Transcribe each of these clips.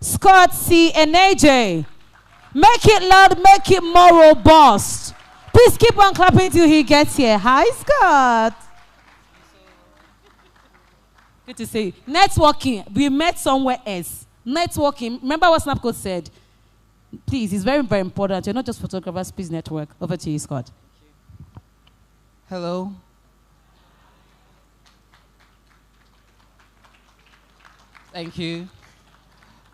Scott C. Eneje. Make it loud, make it more robust. Please keep on clapping till he gets here. Hi, Scott. Good to see you. Networking. We met somewhere else. Networking. Remember what Snapcode said? Please, it's very, very important. You're not just photographers. Please network. Over to you, Scott. Hello. Thank you.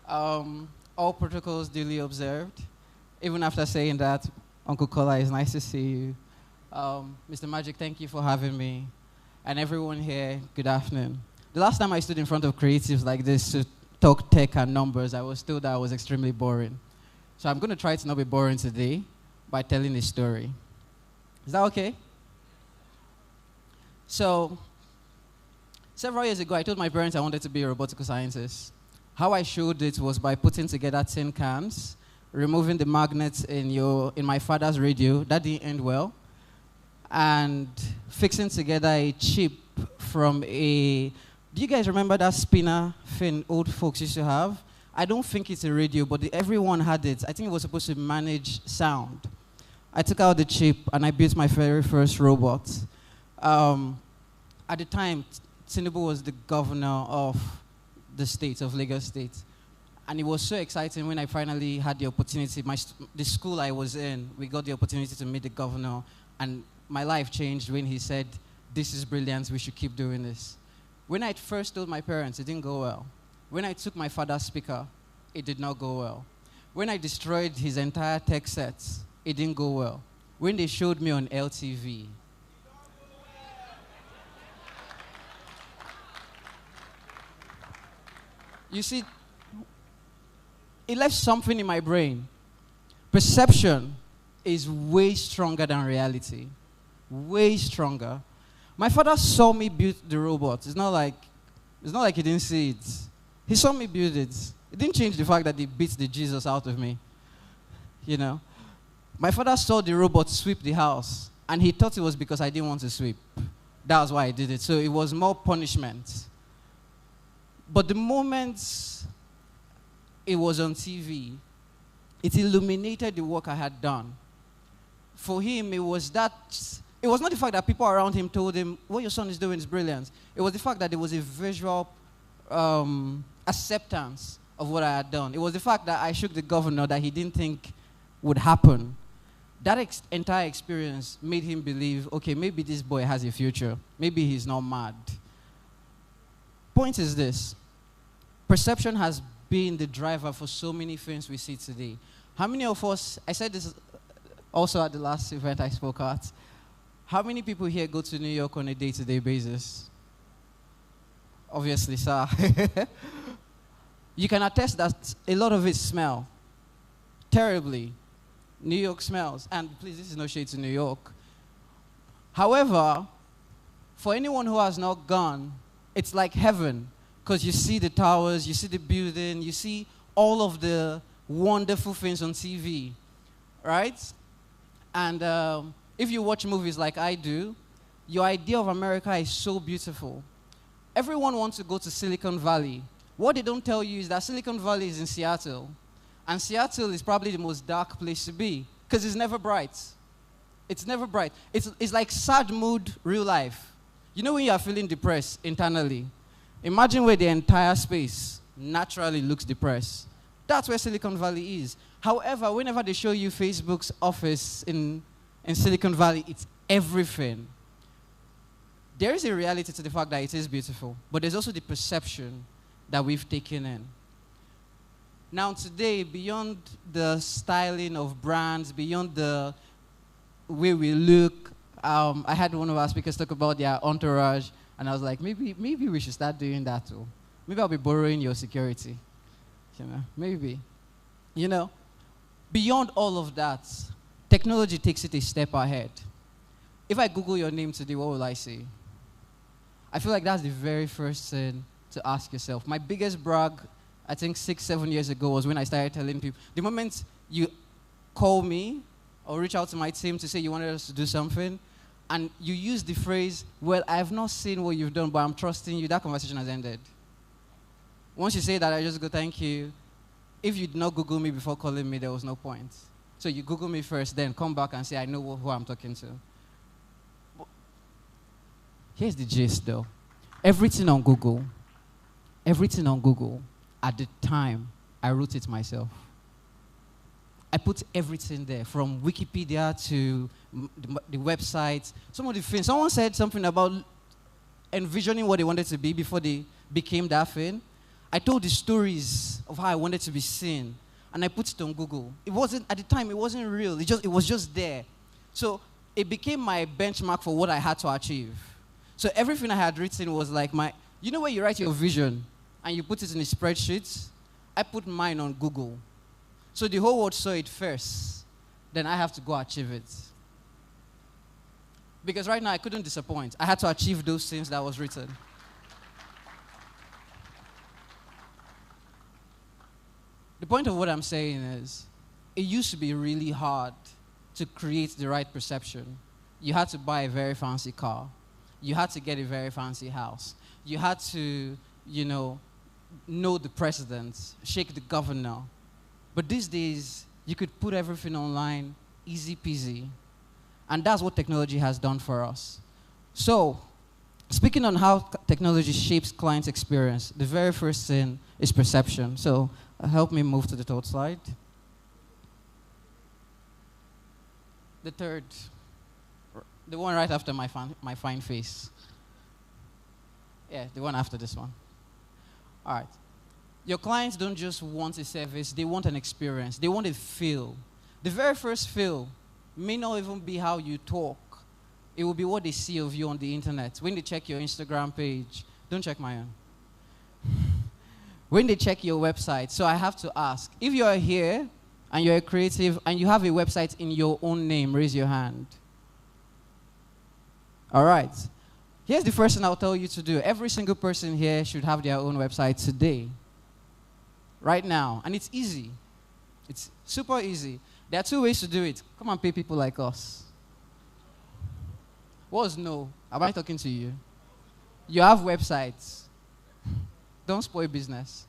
All protocols duly observed. Even after saying that, Uncle Kola, it's nice to see you. Mr. Magic, thank you for having me. And everyone here, good afternoon. The last time I stood in front of creatives like this to talk tech and numbers, I was told that I was extremely boring. So I'm going to try to not be boring today by telling a story. Is that okay? So, several years ago, I told my parents I wanted to be a robotical scientist. How I showed it was by putting together tin cans, removing the magnets in my father's radio. That didn't end well. And fixing together a chip from a... Do you guys remember that spinner thing old folks used to have? I don't think it's a radio, but everyone had it. I think it was supposed to manage sound. I took out the chip, and I built my very first robot. At the time, Tinubu was the governor of the state, of Lagos State. And it was so exciting when I finally had the opportunity. The school I was in, we got the opportunity to meet the governor. And my life changed when he said, "This is brilliant, we should keep doing this." When I first told my parents, it didn't go well. When I took my father's speaker, it did not go well. When I destroyed his entire tech sets, it didn't go well. When they showed me on LTV, you see, it left something in my brain. Perception is way stronger than reality. Way stronger. My father saw me build the robot. It's not like he didn't see it. He saw me build it. It didn't change the fact that he beat the Jesus out of me. You know? My father saw the robot sweep the house, and he thought it was because I didn't want to sweep. That was why I did it. So it was more punishment. But the moment it was on TV, it illuminated the work I had done. For him, it was not the fact that people around him told him, "What your son is doing is brilliant." It was the fact that there was a visual acceptance of what I had done. It was the fact that I shook the governor that he didn't think would happen. That entire experience made him believe, okay, maybe this boy has a future. Maybe he's not mad. Point is this. Perception has been the driver for so many things we see today. How many of us, I said this also at the last event I spoke at, how many people here go to New York on a day-to-day basis? Obviously, sir. You can attest that a lot of it smell terribly. New York smells. And please, this is no shade to New York. However, for anyone who has not gone, it's like heaven. Because you see the towers, you see the building, you see all of the wonderful things on TV, right? And if you watch movies like I do, your idea of America is so beautiful. Everyone wants to go to Silicon Valley. What they don't tell you is that Silicon Valley is in Seattle. And Seattle is probably the most dark place to be, because it's never bright. It's never bright. It's like sad mood, real life. You know when you are feeling depressed internally? Imagine where the entire space naturally looks depressed. That's where Silicon Valley is. However, whenever they show you Facebook's office in Silicon Valley, it's everything. There is a reality to the fact that it is beautiful, but there's also the perception that we've taken in. Now today, beyond the styling of brands, beyond the way we look, I had one of our speakers talk about their entourage, and I was like, maybe we should start doing that too. Maybe I'll be borrowing your security. You know, maybe. You know, beyond all of that, technology takes it a step ahead. If I Google your name today, what will I say? I feel like that's the very first thing to ask yourself. My biggest brag, I think 6-7 years ago, was when I started telling people, the moment you call me or reach out to my team to say you wanted us to do something, and you use the phrase, "Well, I have not seen what you've done, but I'm trusting you," that conversation has ended. Once you say that, I just go, "Thank you. if you did not Google me before calling me, there was no point. So you Google me first, then come back and say, I know who I'm talking to. But here's the gist, though. Everything on Google, at the time, I wrote it myself. I put everything there, from Wikipedia to the website. Some of the things, someone said something about envisioning what they wanted to be before they became that thing. I told the stories of how I wanted to be seen, and I put it on Google. It wasn't, at the time, it wasn't real. It was just there. So it became my benchmark for what I had to achieve. So everything I had written was like you know where you write your vision and you put it in a spreadsheet? I put mine on Google. So the whole world saw it first. Then I have to go achieve it. Because right now I couldn't disappoint. I had to achieve those things that was written. The point of what I'm saying is, it used to be really hard to create the right perception. You had to buy a very fancy car. You had to get a very fancy house. You had to, know the president, shake the governor. But these days, you could put everything online, easy peasy. And that's what technology has done for us. So, speaking on how technology shapes clients' experience, the very first thing is perception. So, help me move to the third slide. The third, the one right after my fine face. Yeah, the one after this one. All right. Your clients don't just want a service, they want an experience. They want a feel. The very first feel may not even be how you talk. It will be what they see of you on the internet. When they check your Instagram page, don't check my own. When they check your website. So I have to ask, if you are here and you're a creative and you have a website in your own name, raise your hand. All right. Here's the first thing I'll tell you to do. Every single person here should have their own website today. Right now. And it's easy. It's super easy. There are two ways to do it. Come and pay people like us. What was no? Am I talking to you? You have websites. Don't spoil business.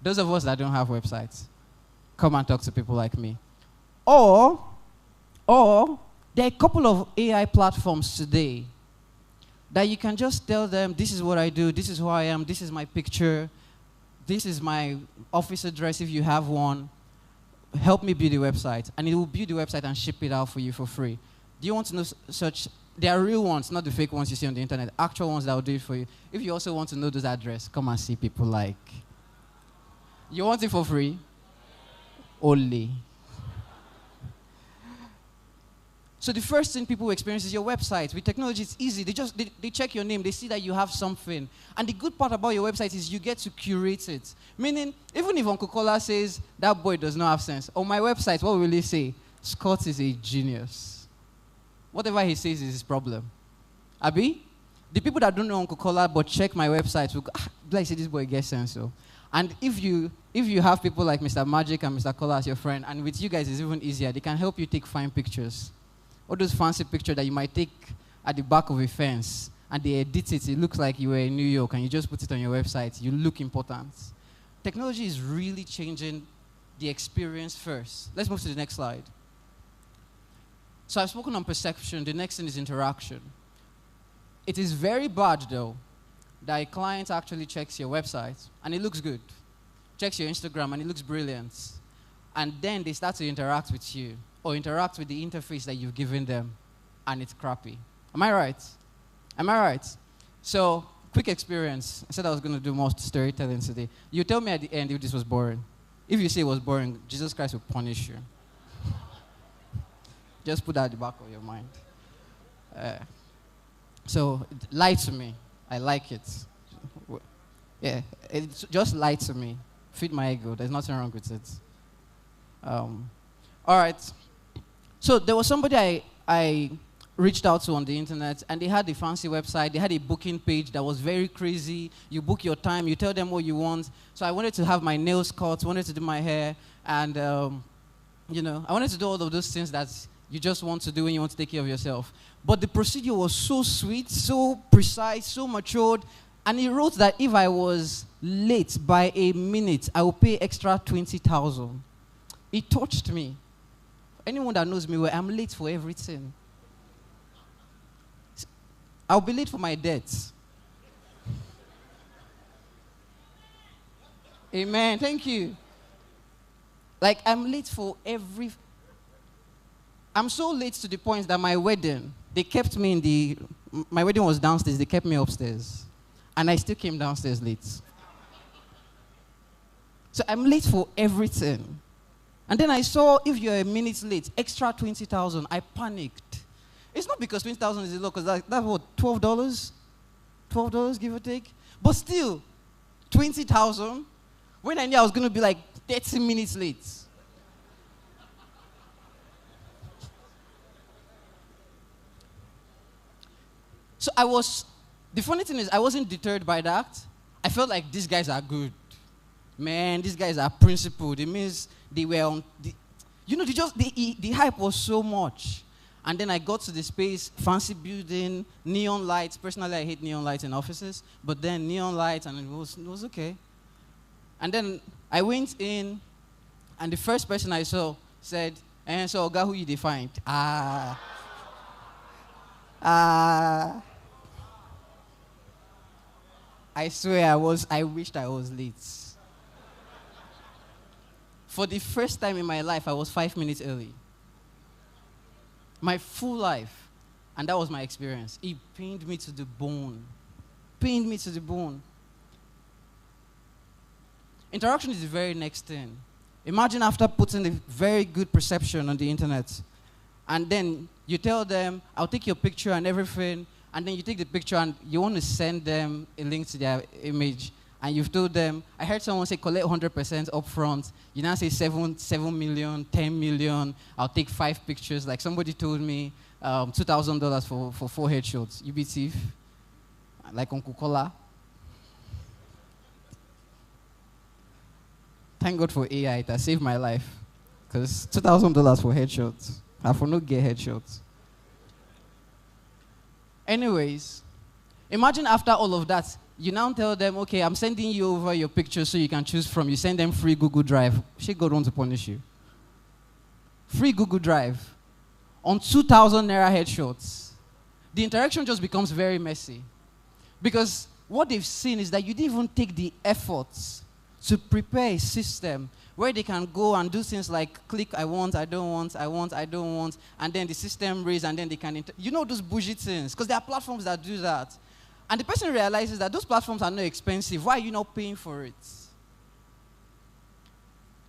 Those of us that don't have websites, come and talk to people like me. Or there are a couple of AI platforms today that you can just tell them, this is what I do, this is who I am, this is my picture, this is my office address if you have one. Help me build the website. And it will build the website and ship it out for you for free. Do you want to know such? They are real ones, not the fake ones you see on the internet. Actual ones that will do it for you. If you also want to know those addresses, come and see people like. You want it for free? Only. So the first thing people experience is your website. With technology, it's easy. They check your name. They see that you have something. And the good part about your website is you get to curate it. Meaning, even if Uncle Kola says, that boy does not have sense, on my website, what will he say? Scott is a genius. Whatever he says is his problem. Abi? The people that don't know Uncle Kola but check my website will go, like say this boy gets sense. So. And if you have people like Mr. Magic and Mr. Kola as your friend, and with you guys it's even easier, they can help you take fine pictures. All those fancy pictures that you might take at the back of a fence, and they edit it, it looks like you were in New York, and you just put it on your website, you look important. Technology is really changing the experience first. Let's move to the next slide. So I've spoken on perception, the next thing is interaction. It is very bad, though, that a client actually checks your website, and it looks good. Checks your Instagram, and it looks brilliant. And then they start to interact with you, or interact with the interface that you've given them, and it's crappy. Am I right? Am I right? So, quick experience. I said I was going to do more storytelling today. You tell me at the end if this was boring. If you say it was boring, Jesus Christ will punish you. Just put that at the back of your mind. So, lie to me. I like it. Yeah, just lie to me. Feed my ego. There's nothing wrong with it. All right. So there was somebody I reached out to on the internet, and they had a fancy website. They had a booking page that was very crazy. You book your time. You tell them what you want. So I wanted to have my nails cut, wanted to do my hair, and I wanted to do all of those things that you just want to do when you want to take care of yourself. But the procedure was so sweet, so precise, so matured. And he wrote that if I was late by a minute, I would pay extra 20,000. It touched me. Anyone that knows me well, I'm late for everything. I'll be late for my debts. Amen. Thank you. Like, I'm late for every... I'm so late to the point that my wedding, they kept me in the... My wedding was downstairs. They kept me upstairs. And I still came downstairs late. So I'm late for everything. And then I saw, if you're a minute late, extra 20,000. I panicked. It's not because 20,000 is a lot, because that's what, $12? $12, give or take? But still, 20,000, when I knew I was going to be like 30 minutes late. So the funny thing is, I wasn't deterred by that. I felt like these guys are good. Man, these guys are principled. It means they were on, the hype was so much. And then I got to the space, fancy building, neon lights. Personally, I hate neon lights in offices, but then neon lights, and it was okay. And then I went in, and the first person I saw said, "And so, Oga, who you defined?" I swear I wished I was late. For the first time in my life, I was 5 minutes early. My full life. And that was my experience. It pained me to the bone. Pained me to the bone. Interaction is the very next thing. Imagine after putting a very good perception on the internet, and then you tell them, I'll take your picture and everything, and then you take the picture and you want to send them a link to their image, and you've told them, I heard someone say collect 100% upfront. You now say 7 million, 10 million, I'll take 5 pictures. Like somebody told me, $2,000 for 4 headshots. You be thief, like Uncle Kola. Thank God for AI, it has saved my life. Because $2,000 for headshots. I for no get headshots. Anyways, imagine after all of that, you now tell them, okay, I'm sending you over your pictures so you can choose from. You send them free Google Drive. Shit, God wants to punish you. Free Google Drive. On 2,000 Naira headshots. The interaction just becomes very messy. Because what they've seen is that you didn't even take the efforts to prepare a system where they can go and do things like click, I want, I don't want, I want, I don't want, and then the system raise, and then they can, those bullshit things, because there are platforms that do that. And the person realizes that those platforms are not expensive. Why are you not paying for it?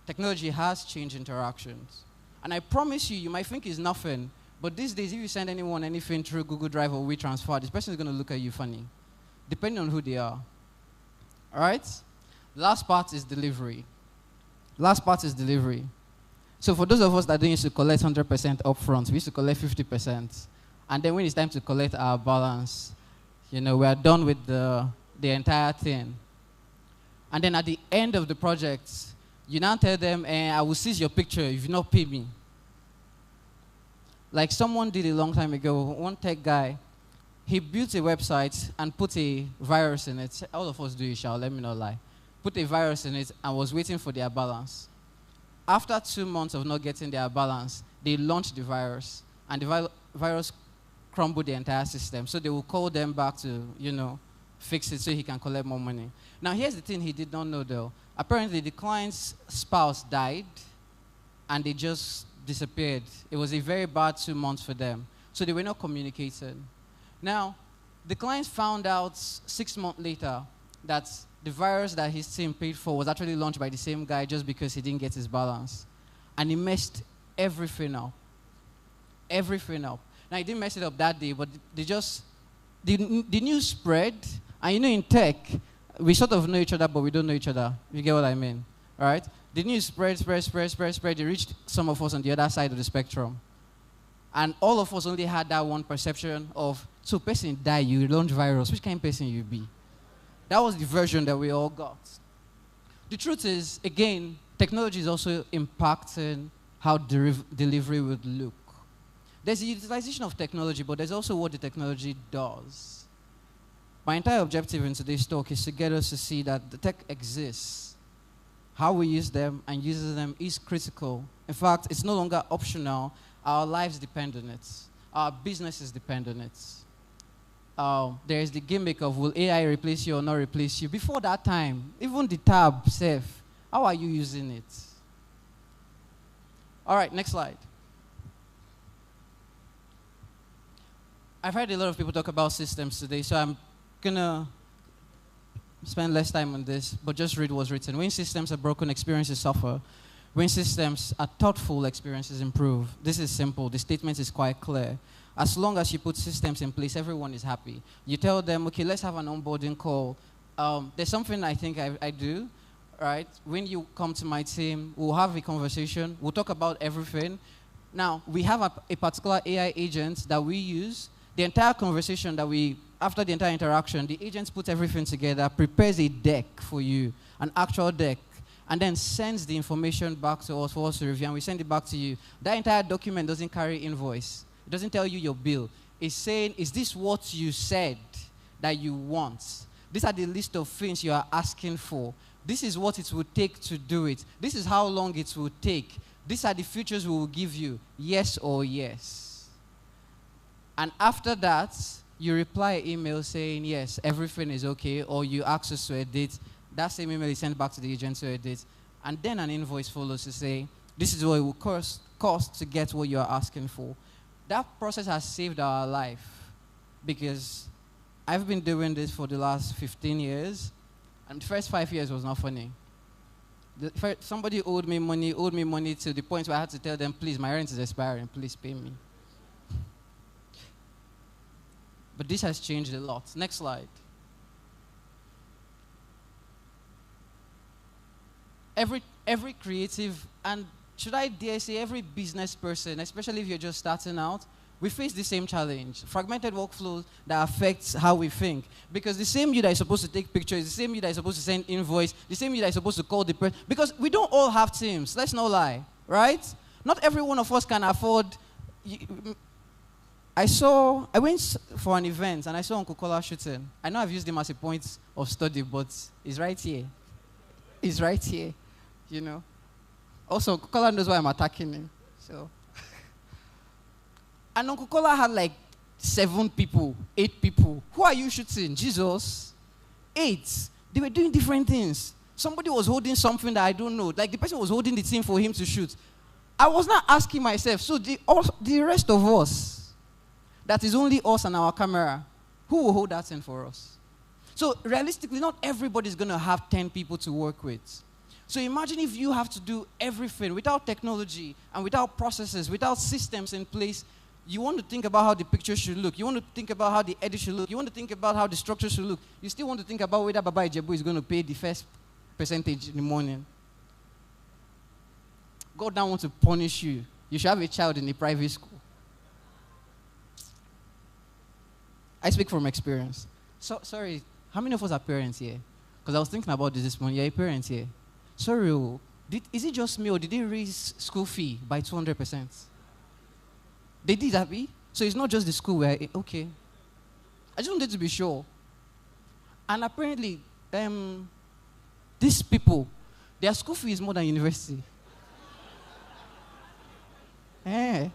Technology has changed interactions. And I promise you, you might think it's nothing, but these days, if you send anyone anything through Google Drive or WeTransfer, this person is going to look at you funny, depending on who they are. All right? Last part is delivery. Last part is delivery. So for those of us that don't used to collect 100% upfront, we used to collect 50%. And then when it's time to collect our balance, we are done with the entire thing. And then at the end of the project, you now tell them, I will seize your picture if you not pay me. Like someone did a long time ago, one tech guy, he built a website and put a virus in it. All of us do it, let me not lie. Put a virus in it and was waiting for their balance. After 2 months of not getting their balance, they launched the virus, and the virus crumbled the entire system. So they will call them back to, fix it so he can collect more money. Now, here's the thing he did not know, though. Apparently, the client's spouse died, and they just disappeared. It was a very bad 2 months for them. So they were not communicating. Now, the client found out 6 months later that the virus that his team paid for was actually launched by the same guy just because he didn't get his balance. And he messed everything up. Everything up. Now, he didn't mess it up that day, but the news spread. And in tech, we sort of know each other, but we don't know each other. You get what I mean? All right? The news spread. It reached some of us on the other side of the spectrum. And all of us only had that one perception of, so person die, you launch virus. Which kind of person you be? That was the version that we all got. The truth is, again, technology is also impacting how delivery would look. There's the utilization of technology, but there's also what the technology does. My entire objective in today's talk is to get us to see that the tech exists. How we use them and uses them is critical. In fact, it's no longer optional. Our lives depend on it. Our businesses depend on it. There is the gimmick of will AI replace you or not replace you. Before that time, even the tab safe, how are you using it? All right, next slide. I've heard a lot of people talk about systems today, so I'm gonna spend less time on this, but just read what's written. When systems are broken, experiences suffer. When systems are thoughtful, experiences improve. This is simple. The statement is quite clear. As long as you put systems in place, everyone is happy. You tell them, okay, let's have an onboarding call. There's something I think I do, right? When you come to my team, we'll have a conversation. We'll talk about everything. Now, we have a particular AI agent that we use. The entire conversation that after the entire interaction, the agent puts everything together, prepares a deck for you, an actual deck, and then sends the information back to us for us to review, and we send it back to you. That entire document doesn't carry invoice. It doesn't tell you your bill. It's saying, is this what you said that you want? These are the list of things you are asking for. This is what it would take to do it. This is how long it will take. These are the features we will give you, yes or yes. And after that, you reply email saying, yes, everything is okay, or you ask us to edit. That same email is sent back to the agent to edit. And then an invoice follows to say, this is what it will cost to get what you are asking for. That process has saved our life because I've been doing this for the last 15 years, and the first 5 years was not funny. Somebody owed me money to the point where I had to tell them, please, my rent is expiring, please pay me. But this has changed a lot. Next slide. Every creative, and should I dare say every business person, especially if you're just starting out, we face the same challenge. Fragmented workflows that affects how we think. Because the same you that is supposed to take pictures, the same you that is supposed to send invoice, the same you that is supposed to call the person. Because we don't all have teams, let's not lie, right? Not every one of us can afford. I went for an event and I saw Uncle Kola shooting. I know I've used him as a point of study, but he's right here. He's right here, you know. Also, Uncle Kola knows why I'm attacking him. So, and Uncle Kola had like 7 people, 8 people. Who are you shooting? Jesus? 8. They were doing different things. Somebody was holding something that I don't know. Like the person was holding the thing for him to shoot. I was not asking myself, so the rest of us, that is only us and our camera, who will hold that thing for us? So realistically, not everybody is going to have 10 people to work with. So imagine if you have to do everything without technology and without processes, without systems in place. You want to think about how the picture should look. You want to think about how the edit should look. You want to think about how the structure should look. You still want to think about whether Baba Ijebu is going to pay the first percentage in the morning. God now wants to punish you. You should have a child in a private school. I speak from experience. So, sorry, how many of us are parents here? Because I was thinking about this morning. You're a parent here. Sorry, is it just me or did they raise school fee by 200%? They did, Abby? So it's not just the school where, okay. I just wanted to be sure. And apparently, these people, their school fee is more than university. Eh.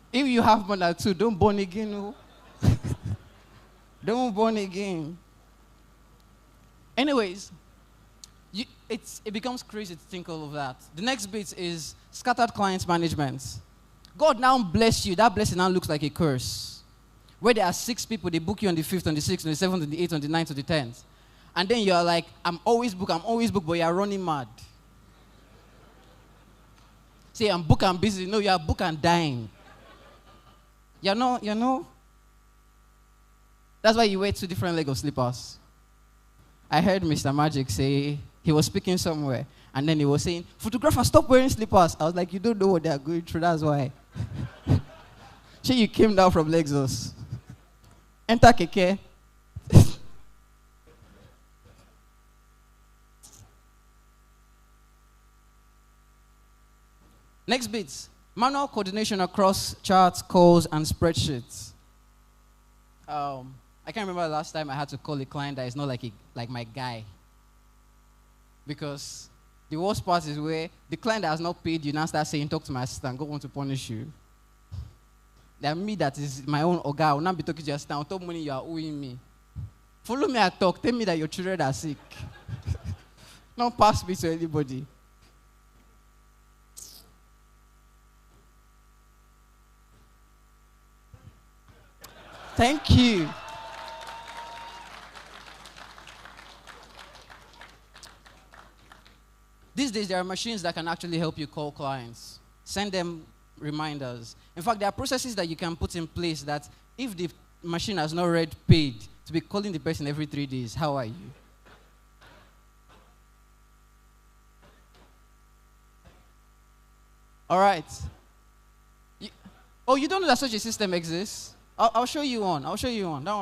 If you have more than 2, don't born again. No. Don't born again. Anyways, it becomes crazy to think all of that. The next bit is scattered client management. God now bless you. That blessing now looks like a curse. Where there are 6 people, they book you on the 5th, on the 6th, on the 7th, on the 8th, on the 9th, on the 10th. And then you're like, I'm always booked, but you're running mad. Say, I'm booked, I'm busy. No, you're booked and dying. You know. That's why you wear 2 different leg of slippers. I heard Mr. Magic say, he was speaking somewhere, and then he was saying, photographer, stop wearing slippers. I was like, you don't know what they're going through, that's why. Sure, you came down from Lexus. Enter Keke. Next bit. Manual coordination across charts, calls, and spreadsheets. I can't remember the last time I had to call a client that is not like my guy. Because the worst part is where the client that has not paid you now start saying, talk to my assistant, God want to punish you. That me that is my own oga, I will not be talking to your assistant, on top money you are owing me. Follow me and talk, tell me that your children are sick. Don't pass me to anybody. Thank you. These days, there are machines that can actually help you call clients. Send them reminders. In fact, there are processes that you can put in place that if the machine has not read paid, to be calling the person every 3 days, how are you? All right. You don't know that such a system exists? I'll show you one. I'll show you one. Don't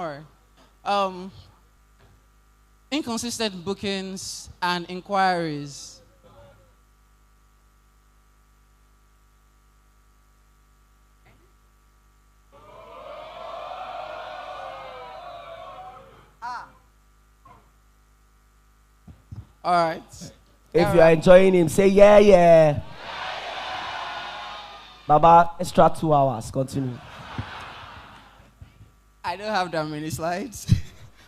worry. Inconsistent bookings and inquiries. All right. If you are enjoying him, say yeah, yeah. Baba, extra 2 hours. Continue. I don't have that many slides,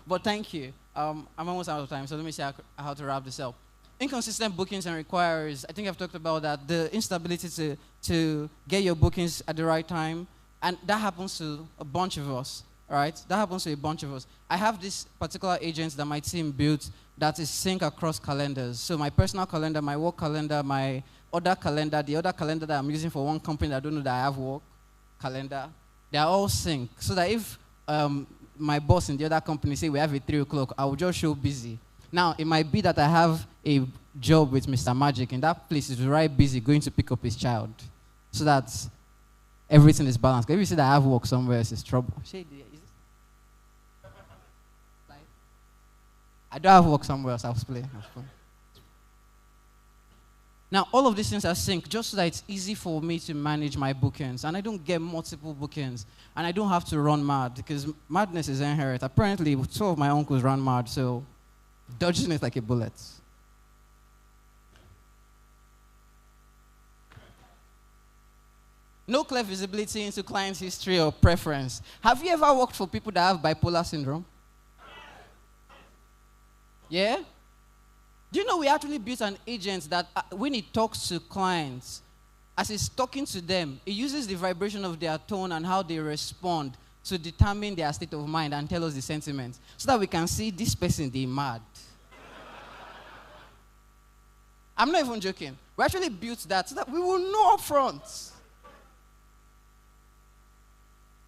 but thank you. I'm almost out of time, so let me see how to wrap this up. Inconsistent bookings and requires. I think I've talked about that. The instability to get your bookings at the right time, and that happens to a bunch of us. All right, that happens to a bunch of us. I have this particular agent that my team built that is sync across calendars. So my personal calendar, my work calendar, my other calendar, the other calendar that I'm using for one company that I don't know that I have work calendar, they are all synced. So that if my boss in the other company say we have a 3 o'clock, I will just show busy. Now, it might be that I have a job with Mr. Magic, and that place is right busy going to pick up his child. So that everything is balanced. If you see that I have work somewhere else, it's trouble. I don't have work somewhere else. I'll play. Now, all of these things are synced just so that it's easy for me to manage my bookings. And I don't get multiple bookings. And I don't have to run mad because madness is inherent. Apparently, 2 of my uncles ran mad, so dodging it like a bullet. No clear visibility into client's history or preference. Have you ever worked for people that have bipolar syndrome? Yeah? Do you know we actually built an agent that when it talks to clients, as it's talking to them, it uses the vibration of their tone and how they respond to determine their state of mind and tell us the sentiment so that we can see this person, they mad. I'm not even joking. We actually built that so that we will know up front.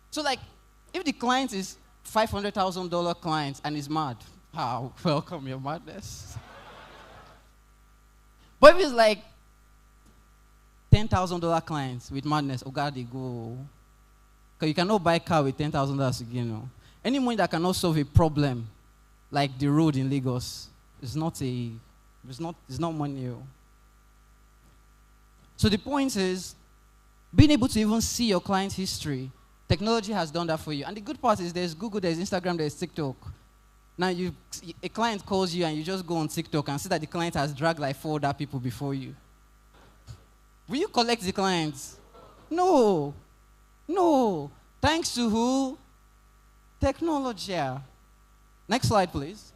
So like, if the client is $500,000 client and is mad, welcome your madness. But if it's like $10,000 clients with madness, oh God, they go. Because you cannot buy a car with $10,000 again, you know. Any money that cannot solve a problem, like the road in Lagos, it's not money. So the point is, being able to even see your client's history, technology has done that for you. And the good part is there's Google, there's Instagram, there's TikTok. Now, a client calls you and you just go on TikTok and see that the client has dragged like 4 other people before you. Will you collect the clients? No. No. Thanks to who? Technology. Next slide, please.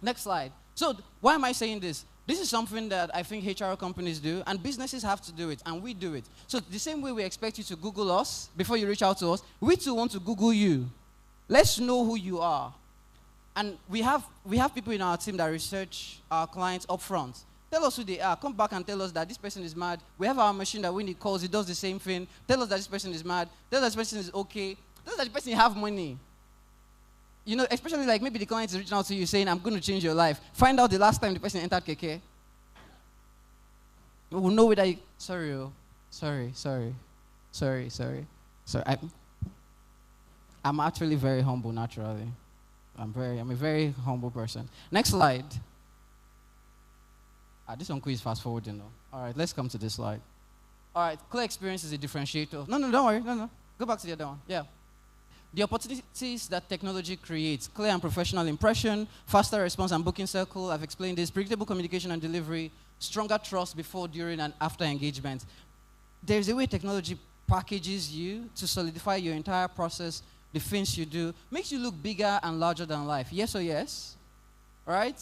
Next slide. So, why am I saying this? This is something that I think HR companies do, and businesses have to do it, and we do it. So, the same way we expect you to Google us before you reach out to us, we too want to Google you. Let's know who you are. And we have people in our team that research our clients up front. Tell us who they are. Come back and tell us that this person is mad. We have our machine that when it calls, it does the same thing. Tell us that this person is mad. Tell us that this person is okay. Tell us that this person have money. You know, especially like maybe the client is reaching out to you saying, I'm going to change your life. Find out the last time the person entered KK. We will know whether you... Sorry. I'm actually very humble naturally. I'm a very humble person. Next slide. This one quiz fast forwarding though. All right, let's come to this slide. All right, clear experience is a differentiator. No, don't worry. No. Go back to the other one. Yeah. The opportunities that technology creates, clear and professional impression, faster response and booking cycle, I've explained this, predictable communication and delivery, stronger trust before, during, and after engagement. There's a way technology packages you to solidify your entire process, the things you do, makes you look bigger and larger than life. Yes or yes? Right?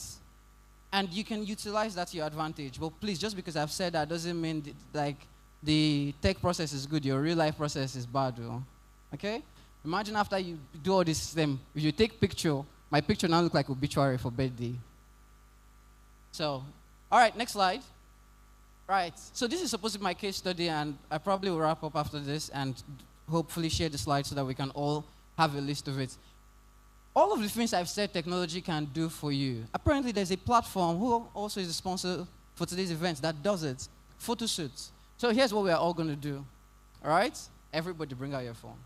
And you can utilize that to your advantage. But please, just because I've said that doesn't mean the tech process is good, your real life process is bad. Though. Okay? Imagine after you do all this system, if you take picture, my picture now look like obituary for birthday. So, all right, next slide. Right, so this is supposed to be my case study, and I probably will wrap up after this and hopefully share the slides so that we can all have a list of it. All of the things I've said technology can do for you. Apparently, there's a platform who also is the sponsor for today's event that does it, photo shoots. So here's what we are all going to do, all right? Everybody bring out your phone.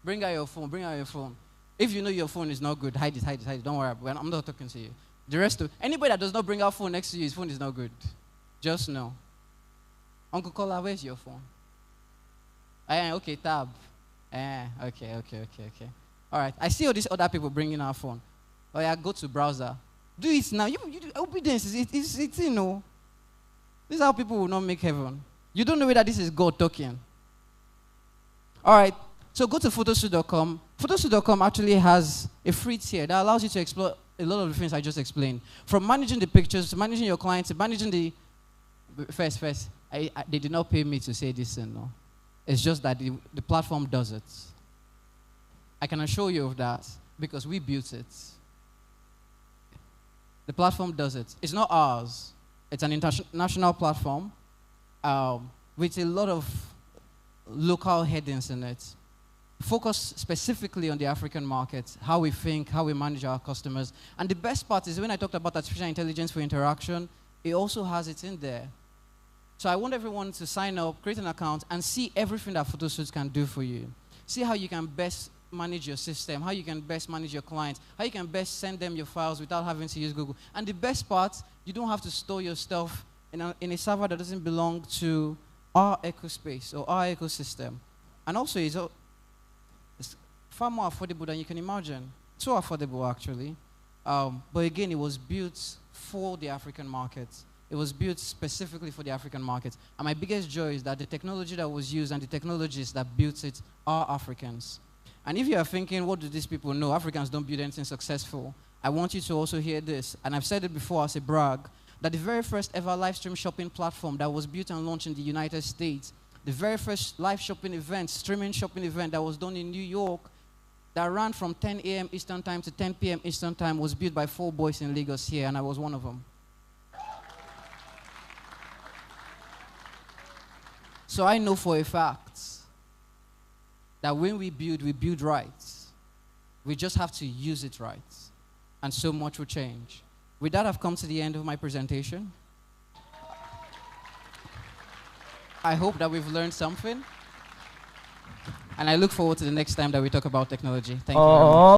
Bring out your phone, bring out your phone. If you know your phone is not good, hide it, hide it, hide it. Don't worry, I'm not talking to you. The rest of anybody that does not bring out phone next to you, his phone is not good. Just know. Uncle Kola, where's your phone? Okay, tab. Okay. All right, I see all these other people bringing our phone. Oh yeah, go to browser. Do it now. You obedience it's you know. This is how people will not make heaven. You don't know whether this is God talking. All right, so go to photoshoot.com. Photoshoot.com actually has a free tier that allows you to explore a lot of the things I just explained. From managing the pictures, to managing your clients, to managing the... First, they did not pay me to say this, no. It's just that the platform does it. I can assure you of that because we built it. The platform does it. It's not ours. It's an international platform with a lot of local headings in it. Focus specifically on the African market, how we think, how we manage our customers. And the best part is when I talked about artificial intelligence for interaction, it also has it in there. So I want everyone to sign up, create an account, and see everything that PhotoSuits can do for you. See how you can best manage your system, how you can best manage your clients, how you can best send them your files without having to use Google. And the best part, you don't have to store your stuff in a server that doesn't belong to our ecospace or our ecosystem. And also, it's far more affordable than you can imagine. So affordable, actually. But again, it was built for the African market. It was built specifically for the African market. And my biggest joy is that the technology that was used and the technologists that built it are Africans. And if you are thinking, what do these people know? Africans don't build anything successful. I want you to also hear this. And I've said it before as a brag, that the very first ever live stream shopping platform that was built and launched in the United States, the very first live shopping event, streaming shopping event that was done in New York, that ran from 10 a.m. Eastern Time to 10 p.m. Eastern Time, was built by 4 boys in Lagos here, and I was one of them. So I know for a fact that when we build right. We just have to use it right. And so much will change. With that, I've come to the end of my presentation. I hope that we've learned something. And I look forward to the next time that we talk about technology. Thank you very much.